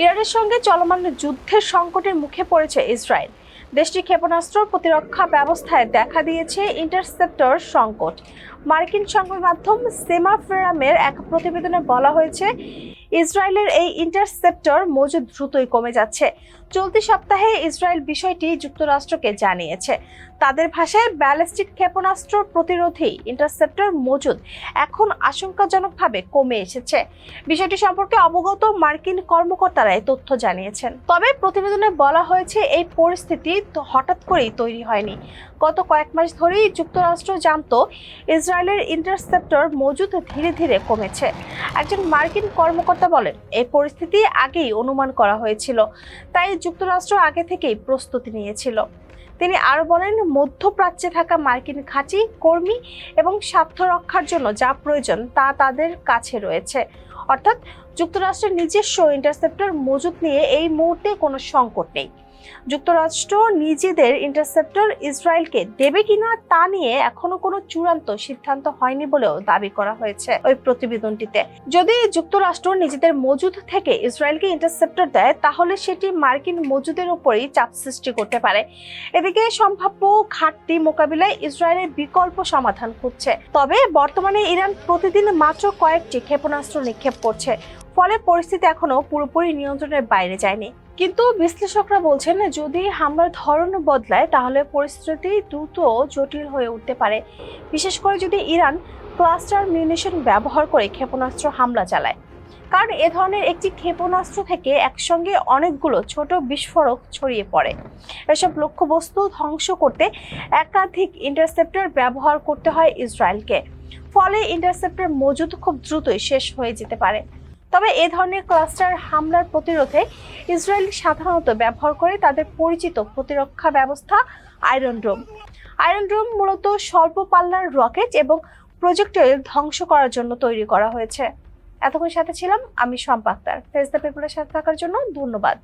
ইরানের সঙ্গে চলমান যুদ্ধের সংকটের মুখে পড়েছে ইসরায়েল। দেশটির ক্ষেপণাস্ত্র প্রতিরক্ষা ব্যবস্থায় দেখা দিয়েছে ইন্টারসেপ্টর সংকট। মার্কিন সংবাদ মাধ্যম সেমাফোরামের এক প্রতিবেদনে বলা হয়েছে, ইসরায়েলের এই ইন্টারসেপ্টর মজুদ দ্রুতই কমে যাচ্ছে। চলতি সপ্তাহে ইসরায়েল বিষয়টি যুক্তরাষ্ট্রকে জানিয়েছে। তাদের ভাষায়, ব্যালিস্টিক ক্ষেপণাস্ত্র প্রতিরোধী ইন্টারসেপ্টর মজুদ এখন আশঙ্কাজনকভাবে কমে এসেছে। বিষয়টি সম্পর্কে অবগত মার্কিন কর্মকর্তারা এই তথ্য জানিয়েছেন। তবে প্রতিবেদনে বলা হয়েছে, এই পরিস্থিতি হঠাৎ করেই তৈরি হয়নি। গত কয়েক মাস ধরেই যুক্তরাষ্ট্র জানত ইসরায়েলের ইন্টারসেপ্টর মজুদ ধীরে ধীরে কমেছে। একজন মার্কিন কর্মকর্তা বলেন, এই পরিস্থিতি আগেই অনুমান করা হয়েছিল, তাই যুক্তরাষ্ট্র আগে থেকেই প্রস্তুতি নিয়েছিল। তিনি আরো বলেন, মধ্যপ্রাচ্যে থাকা মার্কিন ঘাঁটি, কর্মী এবং স্বার্থ রক্ষার জন্য যা প্রয়োজন তা তাদের কাছে রয়েছে। অর্থাৎ যুক্তরাষ্ট্রের নিজস্ব ইন্টারসেপ্টর মজুদ নিয়ে এই মুহূর্তে কোনো সংকট নেই। যুক্তরাষ্ট্র নিজেদের ইন্টারসেপ্টর ইসরায়েলকে দেবে কিনা তা নিয়ে এখনো কোনো চূড়ান্ত সিদ্ধান্ত হয়নি বলেও দাবি করা হয়েছে ওই প্রতিবেদনটিতে। যদি যুক্তরাষ্ট্র নিজেদের মজুদ থেকে ইসরায়েলকে ইন্টারসেপ্টর দেয়, তাহলে সেটি মার্কিন মজুদের উপরই চাপ সৃষ্টি করতে পারে। এদিকে সম্ভাব্য ঘাটতি মোকাবিলায় ইসরায়েলের বিকল্প সমাধান খুঁজছে। তবে বর্তমানে ইরান প্রতিদিন মাত্র কয়েকটি ক্ষেপণাস্ত্র নিক্ষেপ করছে, ফলে পরিস্থিতি এখনো পুরোপুরি নিয়ন্ত্রণের বাইরে যায়নি। কিন্তু বিশ্লেষকরা বলছেন, যদি হামলার ধরন বদলায় তাহলে পরিস্থিতি দ্রুত জটিল হয়ে উঠতে পারে, বিশেষ করে যদি ইরান ক্লাস্টার মিউনিশন ব্যবহার করে ক্ষেপণাস্ত্র হামলা চালায়। কারণ এ ধরনের একটি ক্ষেপণাস্ত্র থেকে একসঙ্গে অনেকগুলো ছোট বিস্ফোরক ছড়িয়ে পড়ে। এসব লক্ষ্যবস্তু ধ্বংস করতে একাধিক ইন্টারসেপ্টর ব্যবহার করতে হয় ইসরায়েলকে, ফলে ইন্টারসেপ্টর মজুদ খুব দ্রুতই শেষ হয়ে যেতে পারে। তবে এ ধরনের ক্লাস্টার হামলার প্রতিরোধে ইসরায়েল সাধারণত ব্যবহার করে তাদের পরিচিত প্রতিরক্ষা ব্যবস্থা আয়রন ডোম। আয়রন ডোম মূলত স্বল্প পাল্লার রকেট এবং প্রজেক্টইল ধ্বংস করার জন্য তৈরি করা হয়েছে। এতক্ষণ সাথে ছিলাম আমি শম্পা আক্তার। ফেস দ্য পিপলের সাথে থাকার জন্য ধন্যবাদ।